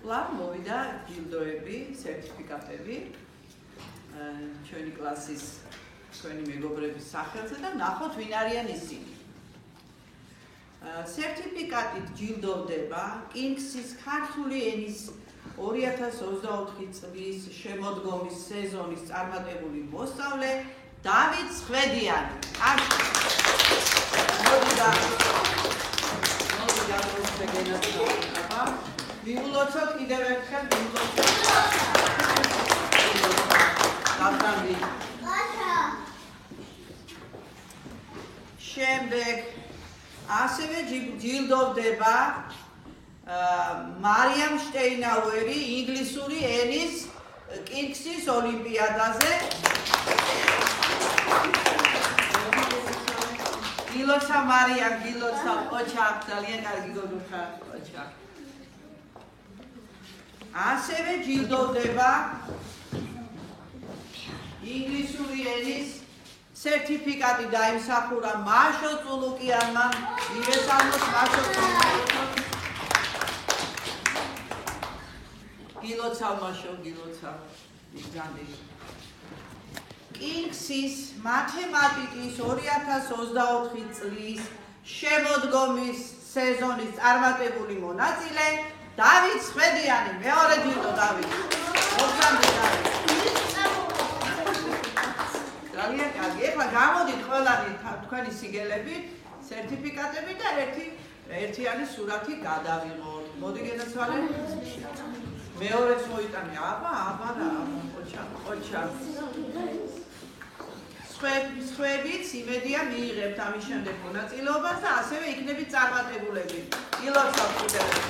კვლავ მოვიდა ჯილდოები, სერტიფიკატები ჩვენი კლასის ჩვენი მეგობრების სახელზე და ნახოთ ვინ არიან ისინი. სერტიფიკატით ჯილდოვდება კინგსის ქართული ენის 2024 წლის შემოდგომის სეზონის წარმატებული მოსწავლე დავით ხვედიანი. მიულოცოთ კიდევ ერთხელ შემდეგ ასევე ჯილდოვდება მარიამ შტეინაუერი ინგლისური ენის კინგსის ოლიმპიადაზე. გილოცა მარიამ, გილოცა ოჩა, ძალიან კარგი გოგო ხარ, ოჩა. ასევე ჯილდოვდება ინგლისური ენის სერტიფიკატი დაიმსახურა მაშო წულუკიანმა, მივესალმოთ მაშო წულუკიანმა. გილოცავ მაშო, გილოცავ. იგზავნის. კინგსის მათემატიკის 2024 წლის შემოდგომის სეზონის წარმატებული მონაწილე დავით ხვედიანი. მეორე ჯილდო დავით. მოგზავნე დავით. ძალიან კარგი. ეხლა გამოდით ყველანი თქვენი სიგელებით, სერტიფიკატები და ერთიანი სურათი გადავიღოთ. მოდი გენაცვალე. მეორეც მოიტანე. აბა რა, ოჩა. სხვებიც იმედია მიიღებთ ამის შემდეგ მონაწილეობას და ასევე იქნებით წარმატებულები. გილოცავთ კიდევ.